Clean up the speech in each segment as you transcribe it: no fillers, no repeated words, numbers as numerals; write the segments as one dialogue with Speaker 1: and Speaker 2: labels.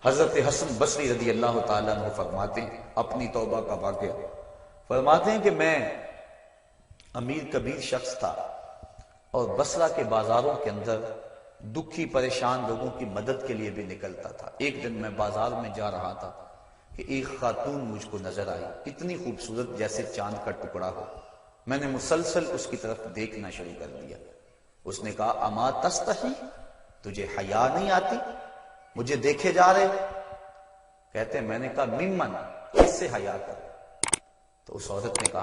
Speaker 1: حضرت حسن بصری رضی اللہ تعالیٰ عنہ فرماتے ہیں اپنی توبہ کا واقعہ، فرماتے ہیں کہ میں امیر کبیر شخص تھا اور بصرہ کے بازاروں کے اندر دکھی پریشان لوگوں کی مدد کے لیے بھی نکلتا تھا۔ ایک دن میں بازار میں جا رہا تھا کہ ایک خاتون مجھ کو نظر آئی، اتنی خوبصورت جیسے چاند کا ٹکڑا ہو۔ میں نے مسلسل اس کی طرف دیکھنا شروع کر دیا۔ اس نے کہا اما تستحی، تجھے حیا نہیں آتی، مجھے دیکھے جا رہے؟ کہتے ہیں میں نے کہا ممن، کس سے حیا کر؟ تو اس عورت نے کہا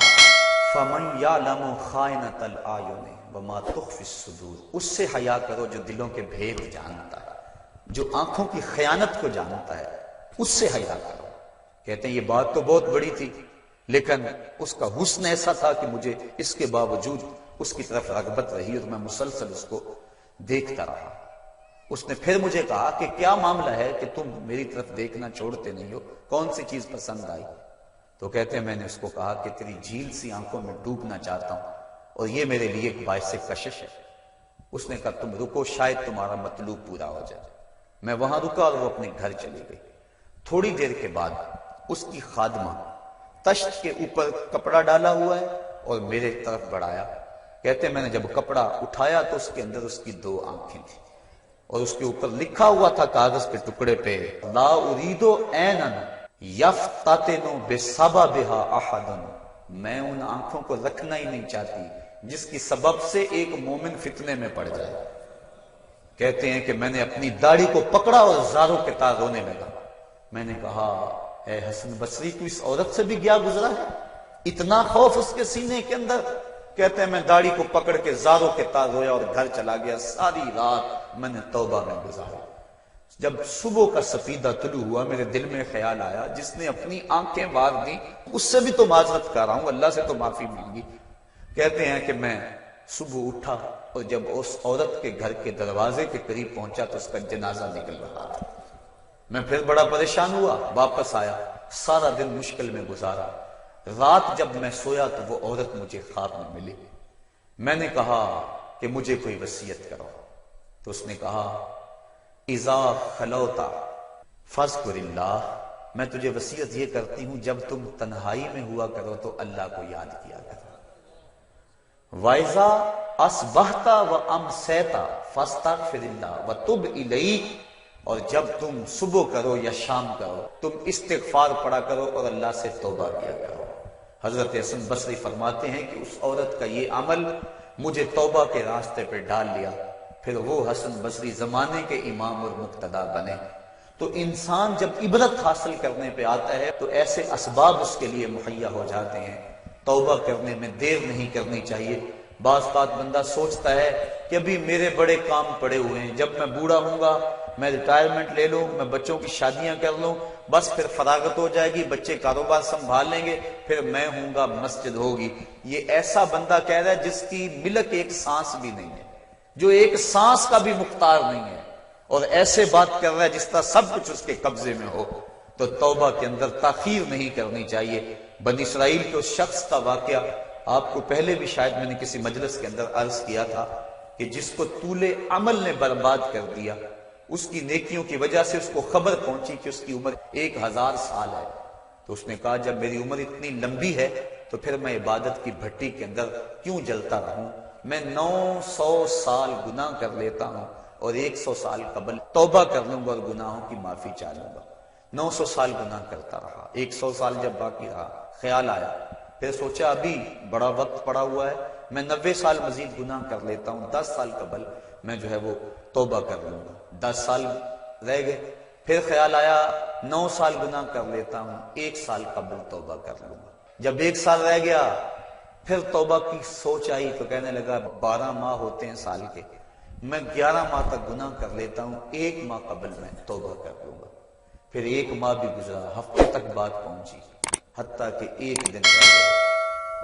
Speaker 1: فمن یعلم خائنۃ الاعین وما تخفی الصدور، اس سے حیا کرو جو دلوں کے بھید جانتا ہے، جو آنکھوں کی خیانت کو جانتا ہے، اس سے حیا کرو۔ کہتے ہیں یہ بات تو بہت بڑی تھی، لیکن اس کا حسن ایسا تھا کہ مجھے اس کے باوجود اس کی طرف رغبت رہی اور میں مسلسل اس کو دیکھتا رہا۔ اس نے پھر مجھے کہا کہ کیا معاملہ ہے کہ تم میری طرف دیکھنا چھوڑتے نہیں ہو، کون سی چیز پسند آئی؟ تو کہتے ہیں میں نے اس کو کہا کہ تیری جھیل سی آنکھوں میں ڈوبنا چاہتا ہوں اور یہ میرے لیے ایک باعث کشش ہے۔ اس نے کہا تم رکو، شاید تمہارا مطلوب پورا ہو جائے۔ میں وہاں رکا اور وہ اپنے گھر چلی گئی۔ تھوڑی دیر کے بعد اس کی خادمہ تشت کے اوپر کپڑا ڈالا ہوا ہے اور میرے طرف بڑھایا۔ کہتے ہیں میں نے جب کپڑا اٹھایا تو اس کے اندر اس کی دو آنکھیں تھیں اور اس کے اوپر لکھا ہوا تھا کاغذ کے ٹکڑے پہ لا ارید عینا یفتتن بسببها احد، میں ان آنکھوں کو رکھنا ہی نہیں چاہتی جس کی سبب سے ایک مومن فتنے میں پڑ جائے۔ کہتے ہیں کہ میں نے اپنی داڑھی کو پکڑا اور زاروں کے تار رونے لگا۔ میں نے کہا اے حسن بصری، تو اس عورت سے بھی گیا گزرا ہے؟ اتنا خوف اس کے سینے کے اندر؟ کہتے ہیں میں داڑھی کو پکڑ کے زاروں کے تار رویا اور گھر چلا گیا۔ ساری رات میں نے توبہ میں گزاری۔ جب صبح کا سفیدہ طلوع ہوا میرے دل میں خیال آیا جس نے اپنی آنکھیں مار دی اس سے بھی تو معذرت کر رہا ہوں، اللہ سے تو معافی مانگی۔ کہتے ہیں کہ میں صبح اٹھا اور جب اس عورت کے گھر کے دروازے کے قریب پہنچا تو اس کا جنازہ نکل رہا تھا۔ میں پھر بڑا پریشان ہوا، واپس آیا، سارا دن مشکل میں گزارا۔ رات جب میں سویا تو وہ عورت مجھے خواب میں ملی۔ میں نے کہا کہ مجھے کوئی وصیت کرو، تو اس نے کہا اذا خلوتا فاذکر اللہ، میں تجھے وصیت یہ کرتی ہوں جب تم تنہائی میں ہوا کرو تو اللہ کو یاد کیا کرو۔ وَإِذَا أَصْبَحْتَ وَأَمْسَيْتَ فَاسْتَغْفِرِ اللَّهَ وَتُبْ إِلَيْهِ، اور جب تم صبح کرو یا شام کرو تم استغفار پڑھا کرو اور اللہ سے توبہ کیا کرو۔ حضرت حسن بصری فرماتے ہیں کہ اس عورت کا یہ عمل مجھے توبہ کے راستے پہ ڈال لیا، پھر وہ حسن بصری زمانے کے امام اور مقتدا بنے۔ تو انسان جب عبرت حاصل کرنے پہ آتا ہے تو ایسے اسباب اس کے لیے مہیا ہو جاتے ہیں۔ توبہ کرنے میں دیر نہیں کرنی چاہیے۔ بعض بات بندہ سوچتا ہے کہ ابھی میرے بڑے کام پڑے ہوئے ہیں، جب میں بوڑھا ہوں گا میں ریٹائرمنٹ لے لوں، میں بچوں کی شادیاں کر لوں، بس پھر فراغت ہو جائے گی، بچے کاروبار سنبھال لیں گے، پھر میں ہوں گا، مسجد ہوگی۔ یہ ایسا بندہ کہہ رہا ہے جس کی ملک ایک سانس بھی نہیں ہے، جو ایک سانس کا بھی مختار نہیں ہے، اور ایسے بات کر رہا ہے جس طرح سب کچھ اس کے قبضے میں ہو۔ تو توبہ کے اندر تاخیر نہیں کرنی چاہیے۔ بنی اسرائیل کے اس شخص کا واقعہ آپ کو پہلے بھی شاید میں نے کسی مجلس کے اندر عرض کیا تھا کہ جس کو طول عمل نے برباد کر دیا، اس کی نیکیوں کی وجہ سے اس کو خبر پہنچی کہ اس کی عمر 1000 سال ہے، تو اس نے کہا جب میری عمر اتنی لمبی ہے تو پھر میں عبادت کی بھٹی کے اندر کیوں جلتا رہوں؟ میں 900 سال گناہ کر لیتا ہوں اور 100 سال قبل توبہ کر لوں گا اور گناہوں کی معافی چاہ لوں گا۔ 900 سال گناہ کرتا رہا، 100 سال جب باقی رہا خیال آیا، پھر سوچا ابھی بڑا وقت پڑا ہوا ہے، میں 90 سال مزید گناہ کر لیتا ہوں، 10 سال قبل میں جو ہے وہ توبہ کر لوں گا۔ 10 سال رہ گئے، پھر خیال آیا 9 سال گناہ کر لیتا ہوں، 1 سال قبل توبہ کر لوں گا۔ جب 1 سال رہ گیا پھر توبہ کی سوچ آئی تو کہنے لگا 12 ماہ ہوتے ہیں سال کے، میں 11 ماہ تک گناہ کر لیتا ہوں، 1 ماہ قبل میں توبہ کر لوں گا۔ پھر 1 ماہ بھی گزرا، ہفتے تک بات پہنچی، حتیٰ کہ 1 دن رہ گیا،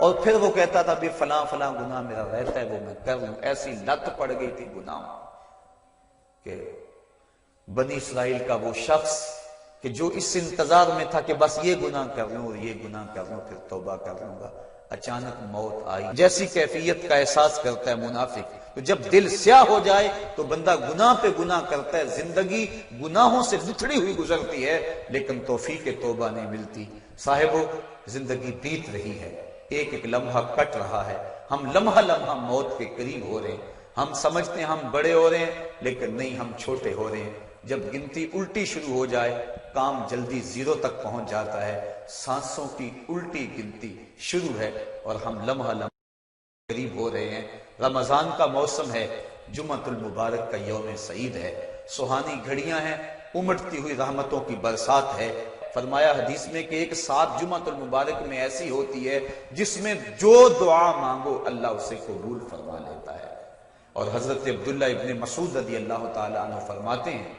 Speaker 1: اور پھر وہ کہتا تھا بھی فلاں فلاں گناہ میرا رہتا ہے وہ میں کر لوں۔ ایسی لت پڑ گئی تھی گناہ کہ بنی اسرائیل کا وہ شخص کہ جو اس انتظار میں تھا کہ بس یہ گناہ کر لوں اور یہ گناہ کر لوں پھر توبہ کر لوں گا، اچانک موت آئی۔ جیسی کیفیت کا احساس کرتا ہے منافق تو جب دل سیاہ ہو جائے تو بندہ گناہ پہ گناہ کرتا ہے، زندگی گناہوں سے لتھڑی ہوئی گزرتی ہے، لیکن توفیق توبہ نہیں ملتی۔ صاحبو، زندگی بیت رہی ہے، ایک ایک لمحہ کٹ رہا ہے، ہم لمحہ لمحہ موت کے قریب ہو رہے ہیں۔ ہم سمجھتے ہیں ہم بڑے ہو رہے ہیں، لیکن نہیں، ہم چھوٹے ہو رہے ہیں۔ جب گنتی الٹی شروع ہو جائے، کام جلدی زیرو تک پہنچ جاتا ہے، سانسوں کی الٹی گنتی شروع ہے، اور ہم لمحہ لمحہ قریب ہو رہے ہیں۔ رمضان کا موسم ہے، جمعۃ المبارک کا یوم سعید ہے، سہانی گھڑیاں ہیں، امٹتی ہوئی رحمتوں کی برسات ہے۔ فرمایا حدیث میں کہ ایک ساتھ جمعۃ المبارک میں ایسی ہوتی ہے جس میں جو دعا مانگو اللہ اسے قبول فرما لیتا ہے۔ اور حضرت عبداللہ ابن مسعود رضی اللہ تعالی عنہ فرماتے ہیں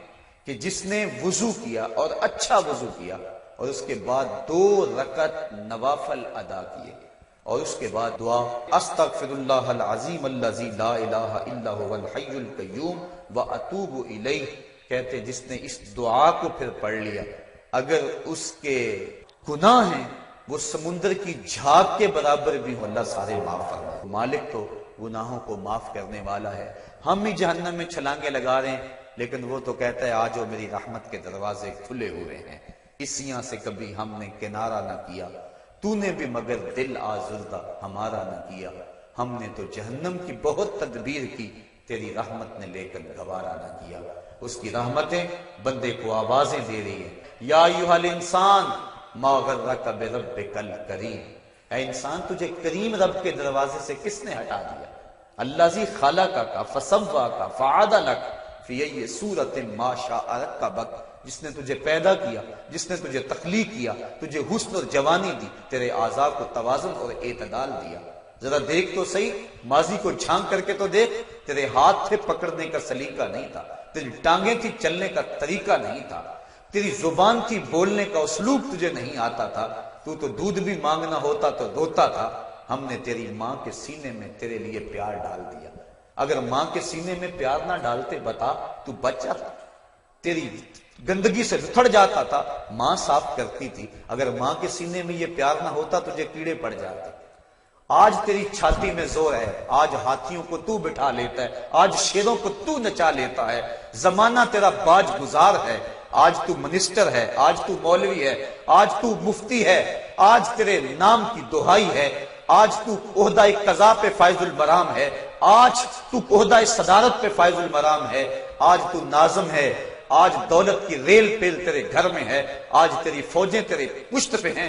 Speaker 1: کہ جس نے وضو کیا اور اچھا وضو کیا اور اس کے بعد 2 رکعت نوافل ادا کیے اور اس کے بعد دعا استغفر اللہ العظیم الذی لا الہ الا هو الحی القیوم واتوب الیہ، کہتے جس نے اس دعا کو پھر پڑھ لیا، اگر اس کے گناہ ہیں وہ سمندر کی جھاگ کے برابر بھی ہو، اللہ سارے معاف فرمائے۔ مالک تو گناہوں کو معاف کرنے والا ہے۔ ہم ہی جہنم میں چھلانگے لگا رہے ہیں، لیکن وہ تو کہتا ہے آجو میری رحمت کے دروازے کھلے ہوئے ہیں۔ اسیاں سے کبھی ہم نے کنارہ نہ کیا، تو نے بھی مگر دل آزردہ ہمارا نہ کیا۔ ہم نے تو جہنم کی بہت تدبیر کی، تیری رحمت نے لے کر گوارا نہ کیا۔ اس کی رحمتیں بندے کو آوازیں دے رہی ہیں، یا ایھا الانسان ما غرک بربک الکریم، اے انسان تجھے کریم رب کے دروازے سے کس نے ہٹا دیا؟ الذی خلقک فسواک فعدلک فی ای صورت ما شاء رکبک، جس نے تجھے پیدا کیا، جس نے تجھے تخلیق کیا، تجھے حسن اور جوانی دی، تیرے اعضاء کو توازن اور اعتدال دیا۔ ذرا دیکھ تو صحیح، ماضی کو جھانک کر کے تو دیکھ، تیرے ہاتھ تھے پکڑنے کا سلیقہ نہیں تھا، تیری ٹانگیں تھی چلنے کا طریقہ نہیں تھا، تیری زبان تھی بولنے کا اسلوب تجھے نہیں آتا تھا، تو دودھ بھی مانگنا ہوتا تو روتا تھا۔ ہم نے تیری ماں کے سینے میں تیرے لیے پیار ڈال دیا۔ اگر ماں کے سینے میں پیار نہ ڈالتے بتا تو بچ جاتا، تیری گندگی سے لتھڑ جاتا تھا، ماں صاف کرتی تھی۔ اگر ماں کے سینے میں یہ پیار نہ ہوتا تجھے کیڑے پڑ جاتے۔ آج تیری چھاتی میں زور ہے، آج ہاتھیوں کو تو بٹھا لیتا ہے، آج شیروں کو تو نچا لیتا ہے۔ زمانہ تیرا باج گزار ہے، آج تو منسٹر ہے، آج تو مولوی ہے، آج تو مفتی ہے، آج تیرے نام کی دہائی ہے، آج تو عہدہ قضا پہ فائز المرام ہے، آج تو عہدہ صدارت پہ فائز المرام ہے، آج تو ناظم ہے، آج دولت کی ریل پیل تیرے گھر میں ہے، آج تیری فوجیں تیرے پشت پہ ہیں،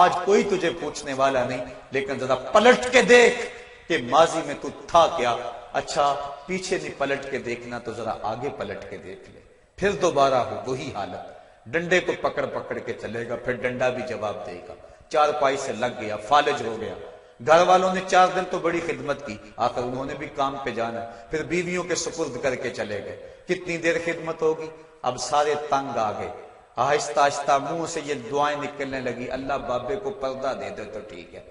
Speaker 1: آج کوئی تجھے پوچھنے والا نہیں۔ لیکن ذرا پلٹ کے دیکھ کہ ماضی میں تو تھا کیا۔ اچھا پیچھے نہیں پلٹ کے دیکھنا تو ذرا آگے پلٹ کے دیکھ لے، پھر دوبارہ ہو وہی حالت، ڈنڈے کو پکڑ پکڑ کے چلے گا، پھر ڈنڈا بھی جواب دے گا، چارپائی سے لگ گیا، فالج ہو گیا۔ گھر والوں نے 4 دن تو بڑی خدمت کی، آخر انہوں نے بھی کام پہ جانا، پھر بیویوں کے سپرد کر کے چلے گئے، کتنی دیر خدمت ہوگی؟ اب سارے تنگ آ گئے، آہستہ آہستہ منہ سے یہ دعائیں نکلنے لگی، اللہ بابے کو پردہ دے دے تو ٹھیک ہے،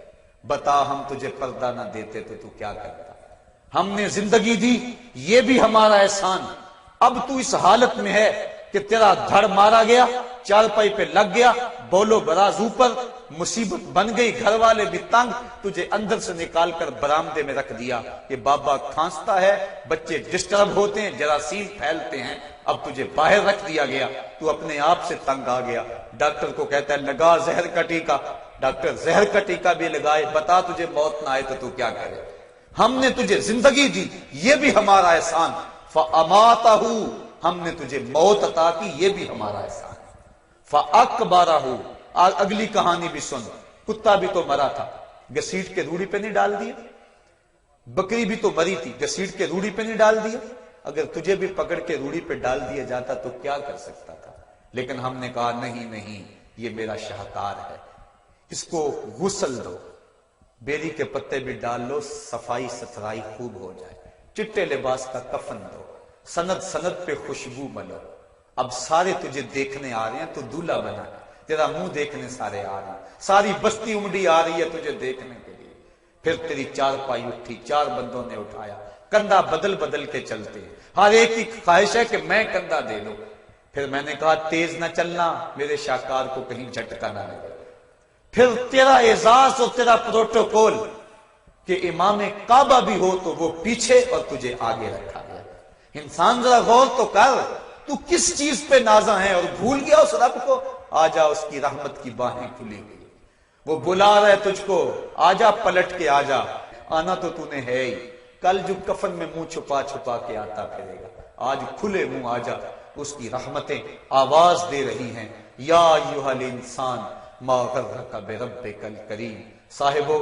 Speaker 1: بتا ہم تجھے پردہ نہ دیتے تو کیا کرتا؟ ہم نے زندگی دی، یہ بھی ہمارا احسان۔ اب تو اس حالت میں ہے کہ تیرا دھڑ مارا گیا، چارپائی پہ لگ گیا، بولو براز اوپر، مصیبت بن گئی، گھر والے بھی تنگ، تجھے اندر سے نکال کر برآمدے میں رکھ دیا کہ بابا کھانستا ہے، بچے ڈسٹرب ہوتے ہیں، جراثیم پھیلتے ہیں، اب تجھے باہر رکھ دیا گیا، تو اپنے آپ سے تنگ آ گیا۔ ڈاکٹر کو کہتا ہے لگا زہر کا ٹیکہ، ڈاکٹر زہر کا ٹیکہ بھی لگائے، بتا تجھے موت نہ آئے تو کیا کرے؟ ہم نے تجھے زندگی دی، یہ بھی ہمارا احسان، فَأَمَاتَهُ، ہم نے تجھے موت عطا کی، یہ بھی ہمارا احسان، فَأَقْبَرَهُ، اگلی کہانی بھی سن، کتا بھی تو مرا تھا، گھسیٹ کے روڑی پہ نہیں ڈال دیا؟ بکری بھی تو مری تھی، گھسیٹ کے روڑی پہ نہیں ڈال دیا؟ اگر تجھے بھی پکڑ کے روڑی پہ ڈال دیا جاتا تو کیا کر سکتا تھا؟ لیکن ہم نے کہا نہیں نہیں، یہ میرا شاہکار ہے، اس کو غسل دو، بیری کے پتے بھی ڈال لو، صفائی ستھرائی خوب ہو جائے، چٹے لباس کا کفن دو، سند سند پہ خوشبو ملو۔ اب سارے تجھے دیکھنے آ رہے ہیں تو دولہا بنا، تیرا منہ دیکھنے سارے آ رہے ہیں، ساری بستی امڑی آ رہی ہے تجھے دیکھنے کے لیے۔ پھر تیری چارپائی اٹھی، 4 بندوں نے اٹھایا، کندھا بدل بدل کے چلتے ہیں، ہر ایک کی خواہش ہے کہ میں کندھا دے لوں۔ پھر میں نے کہا تیز نہ چلنا، میرے شاہکار کو کہیں جھٹکا نہ لگے۔ پھر تیرا اعزاز اور تیرا پروٹوکول، کہ امام کعبہ بھی ہو تو وہ پیچھے اور تجھے آگے رکھا گیا۔ انسان ذرا غور تو کر، تو کس چیز پہ نازا ہے اور بھول گیا اس رب کو؟ آجا، اس کی رحمت کی باہیں کھلی گئی، وہ بلا رہا ہے تجھ کو، آجا پلٹ کے آجا، آنا تو نے ہے ہی۔ کل جو کفن میں منہ چھپا چھپا کے آتا پھرے گا، آج کھلے منہ آجا، اس کی رحمتیں آواز دے رہی ہیں، یا ایھا الانسان ما غرک بربک الکریم۔ صاحبو،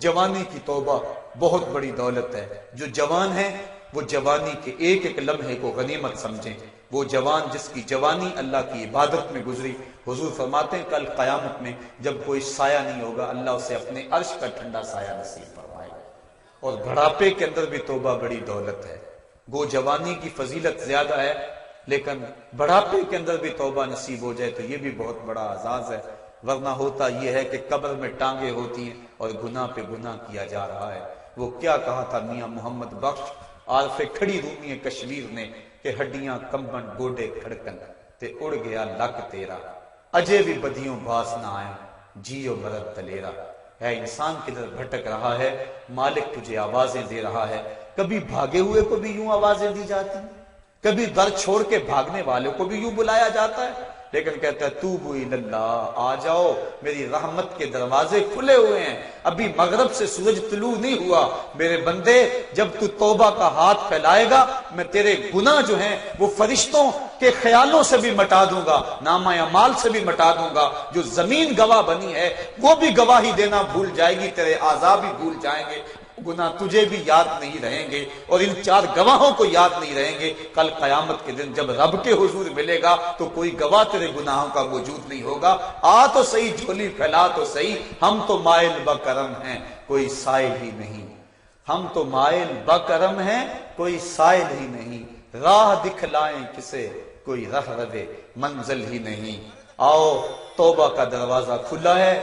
Speaker 1: جوانی کی توبہ بہت بڑی دولت ہے۔ جو جوان ہیں وہ جوانی کے ایک ایک لمحے کو غنیمت سمجھیں۔ وہ جوان جس کی جوانی اللہ کی عبادت میں گزری، حضور فرماتے ہیں کل قیامت میں جب کوئی سایہ نہیں ہوگا، اللہ اسے اپنے عرش کا ٹھنڈا سایہ نصیب فرمائے گا۔ اور بڑھاپے کے اندر بھی توبہ بڑی دولت ہے۔ گو جوانی کی فضیلت زیادہ ہے، لیکن بڑھاپے کے اندر بھی توبہ نصیب ہو جائے تو یہ بھی بہت بڑا اعزاز ہے۔ ورنہ ہوتا یہ ہے کہ قبر میں ٹانگیں ہوتی ہیں اور گناہ پہ گناہ کیا جا رہا ہے۔ وہ کیا کہا تھا میاں محمد بخش عارف کھڑی رومی کشمیر نے کہ ہڈیاں کمبن گوڈے کھڑکن تے اڑ گیا لک تیرا، اجے بھی بدیوں باس نہ آئے جیو مرد دلیرا۔ ہے انسان کدھر بھٹک رہا ہے، مالک تجھے آوازیں دے رہا ہے۔ کبھی بھاگے ہوئے کو بھی یوں آوازیں دی جاتی ہیں، کبھی در چھوڑ کے بھاگنے والوں کو بھی یوں بلایا جاتا ہے، لیکن کہتا ہے توبوا الی اللہ، آ جاؤ، میری رحمت کے دروازے کھلے ہوئے ہیں، ابھی مغرب سے سورج طلوع نہیں ہوا۔ میرے بندے، جب تو توبہ کا ہاتھ پھیلائے گا، میں تیرے گناہ جو ہیں وہ فرشتوں کے خیالوں سے بھی مٹا دوں گا، نامہ اعمال سے بھی مٹا دوں گا۔ جو زمین گواہ بنی ہے وہ بھی گواہی دینا بھول جائے گی، تیرے اعضاء بھی بھول جائیں گے، گناہ تجھے بھی یاد نہیں رہیں گے، اور ان چار گواہوں کو یاد نہیں رہیں گے۔ کل قیامت کے دن جب رب کے حضور ملے گا تو کوئی گواہ تیرے گناہوں کا موجود نہیں ہوگا۔ آ تو صحیح، جھولی پھیلا تو صحیح، ہم تو مائل بکرم ہیں کوئی سائل ہی نہیں، ہم تو مائل بکرم ہیں کوئی سائل ہی نہیں، راہ دکھلائیں کسے کوئی رہ روے منزل ہی نہیں۔ آؤ، توبہ کا دروازہ کھلا ہے،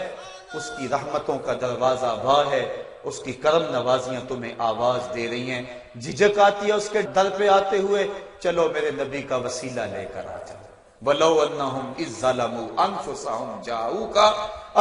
Speaker 1: اس کی رحمتوں کا دروازہ باہر ہے، اس کی کرم نوازیاں تمہیں آواز دے رہی ہیں۔ جھجک آتی ہے اس کے در پہ آتے ہوئے، چلو میرے نبی کا وسیلہ لے کر آ جاؤ۔ وَلَوْ أَنَّهُمْ إِذْ ظَلَمُوا أَنفُسَهُمْ جَاءُوكَ،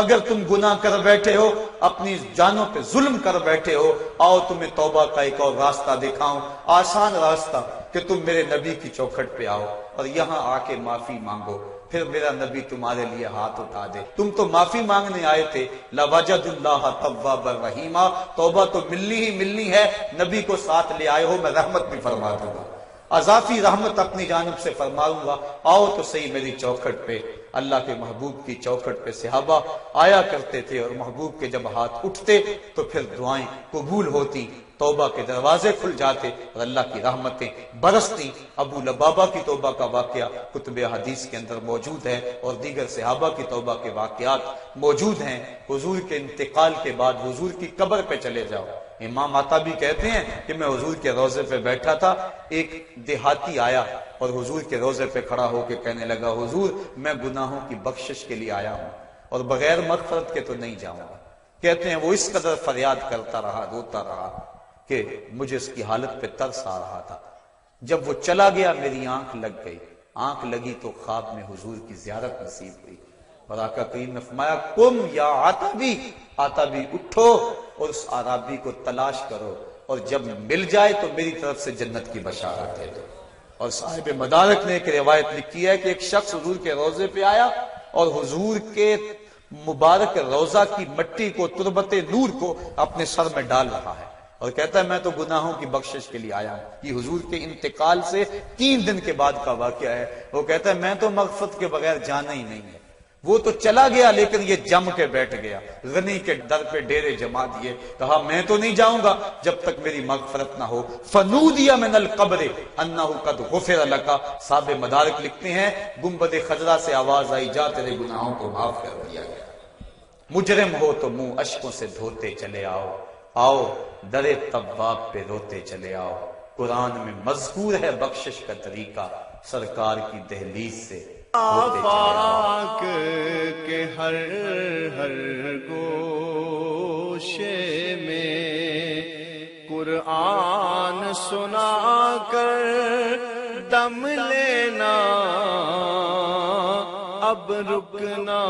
Speaker 1: اگر تم گناہ کر بیٹھے ہو، اپنی جانوں پہ ظلم کر بیٹھے ہو، آؤ تمہیں توبہ کا ایک اور راستہ دکھاؤں، آسان راستہ، کہ تم میرے نبی کی چوکھٹ پہ آؤ اور یہاں آ کے معافی مانگو، پھر میرا نبی تمہارے لیے ہاتھ اٹھا دے۔ تم تو معافی مانگنے آئے تھے، لَوَجَدُ اللَّهَ تَوَّابًا رَحِيمًا، توبہ تو ملنی ہی ملنی ہے، نبی کو ساتھ لے آئے ہو، میں رحمت بھی فرما دوں گا، اضافی رحمت اپنی جانب سے فرماؤں گا، آؤ تو صحیح میری چوکھٹ پہ۔ اللہ کے محبوب کی چوکھٹ پہ صحابہ آیا کرتے تھے، اور محبوب کے جب ہاتھ اٹھتے تو پھر دعائیں قبول ہوتی، توبہ کے دروازے کھل جاتے اور اللہ کی رحمتیں برستی۔ ابو لبابہ کی توبہ کا واقعہ کتب حدیث کے اندر موجود ہے، اور دیگر صحابہ کی توبہ کے واقعات موجود ہیں۔ حضور کے انتقال کے بعد حضور کی قبر پہ چلے جاؤ، امام عطابی کہتے ہیں کہ میں حضور کے روضے پہ بیٹھا تھا، ایک دیہاتی آیا اور حضور کے روضے پہ کھڑا ہو کے کہنے لگا، حضور میں گناہوں کی بخشش کے لیے آیا ہوں اور بغیر مغفرت کے تو نہیں جاؤں گا۔ کہتے ہیں وہ اس قدر فریاد کرتا رہا، روتا رہا کہ مجھے اس کی حالت پہ ترس آ رہا تھا۔ جب وہ چلا گیا میری آنکھ لگ گئی، آنکھ لگی تو خواب میں حضور کی زیارت نصیب ہوئی، اور آقا کریم نے فرمایا، قم یا عتبی، عتبی اٹھو اور اس عرابی کو تلاش کرو، اور جب مل جائے تو میری طرف سے جنت کی بشارت دے دو۔ اور صاحب مدارک نے ایک روایت لکھی ہے کہ ایک شخص حضور کے روضے پہ آیا اور حضور کے مبارک روضہ کی مٹی کو، تربت نور کو اپنے سر میں ڈال رہا ہے، اور کہتا ہے میں تو گناہوں کی بخشش کے لیے آیا ہوں۔ یہ حضور کے انتقال سے 3 دن کے بعد کا واقعہ ہے۔ وہ کہتا ہے میں تو مغفرت کے بغیر جانا ہی نہیں ہے۔ وہ تو چلا گیا لیکن یہ جم کے بیٹھ گیا، غنی کے در پہ ڈیرے جما دیے، کہا میں تو نہیں جاؤں گا جب تک میری مغفرت نہ ہو۔ فنودی من القبر انہ قد غفر لک، صاحب مدارک لکھتے ہیں گنبد خضرا سے آواز آئی، جا تیرے گناہوں کو معاف کر دیا گیا۔ مجرم ہو تو منہ اشکوں سے دھوتے چلے آؤ، آؤ در تواب پہ روتے چلے آؤ۔ قرآن میں مذکور ہے بخشش کا طریقہ، سرکار کی دہلیز سے
Speaker 2: آفاق کے ہر ہر گوشے میں قرآن سنا کر دم لینا، اب رکنا